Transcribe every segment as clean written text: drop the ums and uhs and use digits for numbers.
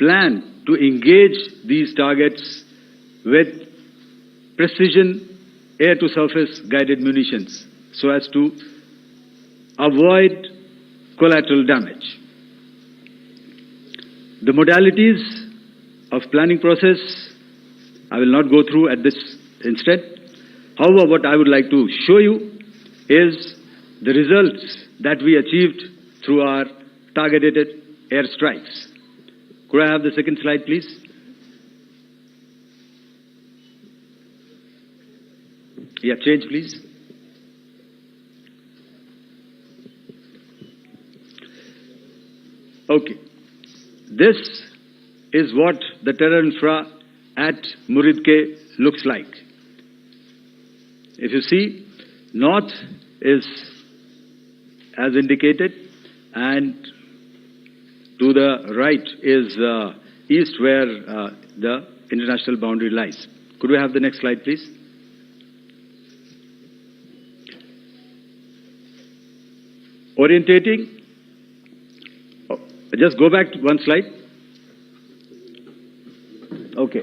plan to engage these targets with precision air-to-surface guided munitions so as to avoid collateral damage. The modalities of planning process I will not go through at this instant. However, what I would like to show you is the results that we achieved through our targeted airstrikes. Could I have the second slide, please? Yeah, change, please. Okay. This is what the terror infra at Muridke looks like. If you see, north is as indicated, and to the right is east, where the international boundary lies. Could we have the next slide, please? Orientating. Oh, just go back to one slide. Okay.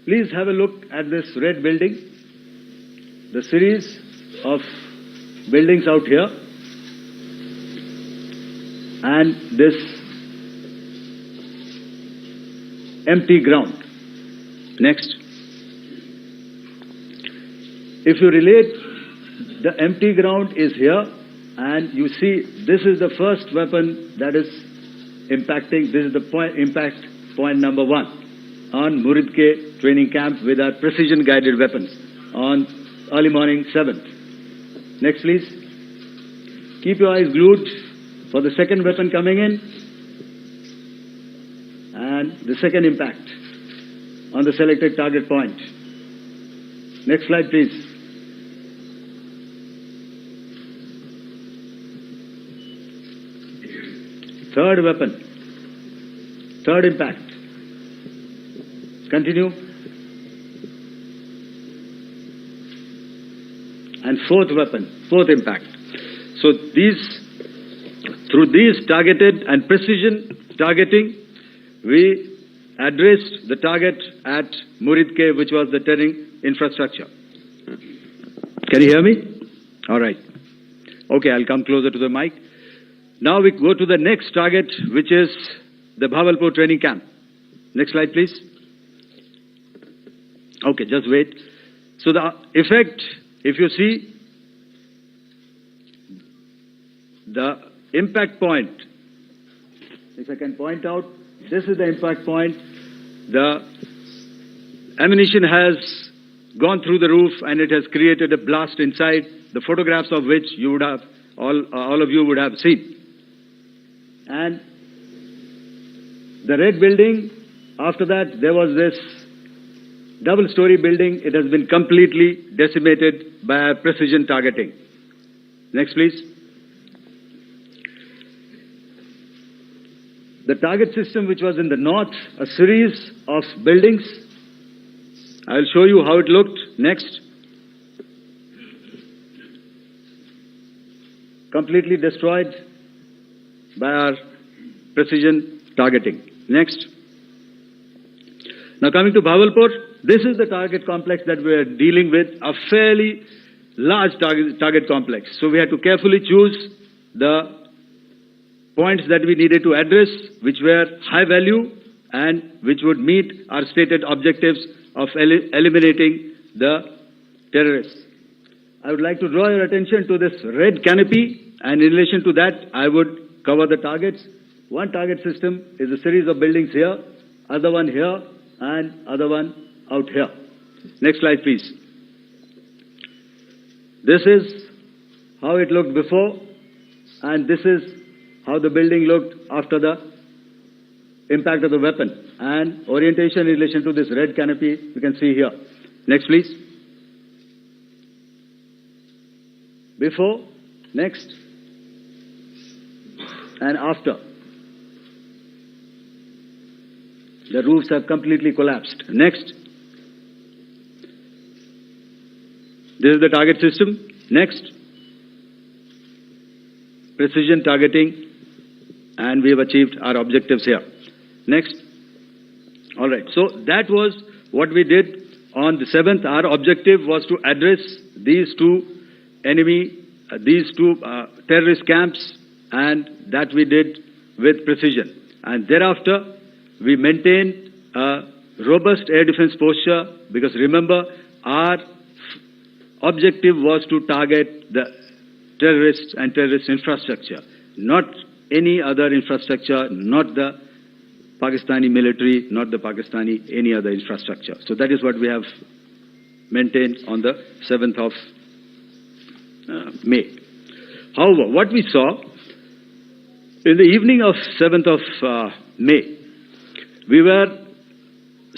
Please have a look at this red building, the series of buildings out here, and this empty ground. Next. If you relate, the empty ground is here, and you see this is the first weapon that is impacting. This is the impact point number 1 on Muridke training camp with our precision guided weapons on early morning 7th. Next, please. Keep your eyes glued for the second weapon coming in and the second impact on the selected target point. Next slide, please. Third weapon, third impact. Continue. And fourth weapon, fourth impact. So through these targeted and precision targeting, we addressed the target at Muridke, which was the terrain infrastructure. Can you hear me? All right. Okay, I'll come closer to the mic. Now we go to the next target, which is the Bhavalpur training camp. Next slide, please. Okay, just wait. So the effect, if you see, the impact point, if I can point out, this is the impact point. The ammunition has gone through the roof and it has created a blast inside, the photographs of which you would have, all of you would have seen. And the red building, after that, there was this double-story building. It has been completely decimated by our precision targeting. Next, please. The target system, which was in the north, a series of buildings. I will show you how it looked. Next. Completely destroyed by our precision targeting. Next. Now coming to Bhavalpur, this is the target complex that we are dealing with, a fairly large target complex. So we had to carefully choose the points that we needed to address, which were high value and which would meet our stated objectives of eliminating the terrorists. I would like to draw your attention to this red canopy, and in relation to that, I would cover the targets. One target system is a series of buildings here, other one here, and other one out here. Next slide, please. This is how it looked before, and this is how the building looked after the impact of the weapon. And orientation in relation to this red canopy, you can see here. Next, please. Before, next, and after. The roofs have completely collapsed. Next. This is the target system. Next. Precision targeting. and we have achieved our objectives here. Next. All right. So that was what we did on the 7th. Our objective was to address these two terrorist camps, and that we did with precision. And thereafter, we maintained a robust air defense posture, because remember, our objective was to target the terrorists and terrorist infrastructure, not any other infrastructure, not the Pakistani military, not the Pakistani any other infrastructure. So that is what we have maintained on the 7th of May. However, what we saw in the evening of 7th of May, we were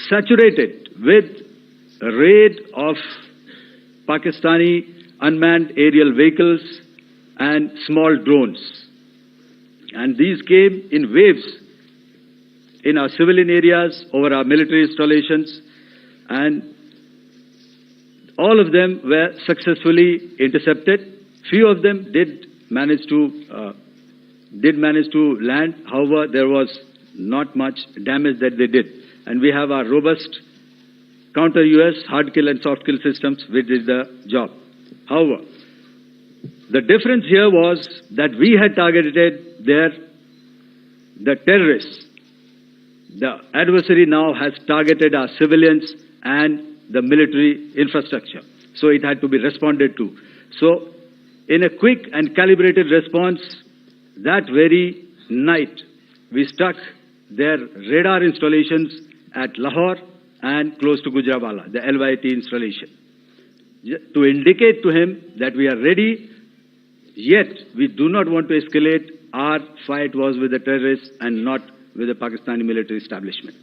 saturated with a raid of Pakistani unmanned aerial vehicles and small drones. And these came in waves in our civilian areas, over our military installations, and all of them were successfully intercepted. Few of them did manage to land. However, there was not much damage that they did. And we have our robust counter-US hard kill and soft kill systems, which did the job. However, the difference here was that we had targeted the terrorists. The adversary now has targeted our civilians and the military infrastructure. So it had to be responded to. So in a quick and calibrated response, that very night, we struck their radar installations at Lahore and close to Gujranwala, the LYT installation, to indicate to him that we are ready, yet we do not want to escalate. Our fight was with the terrorists and not with the Pakistani military establishment.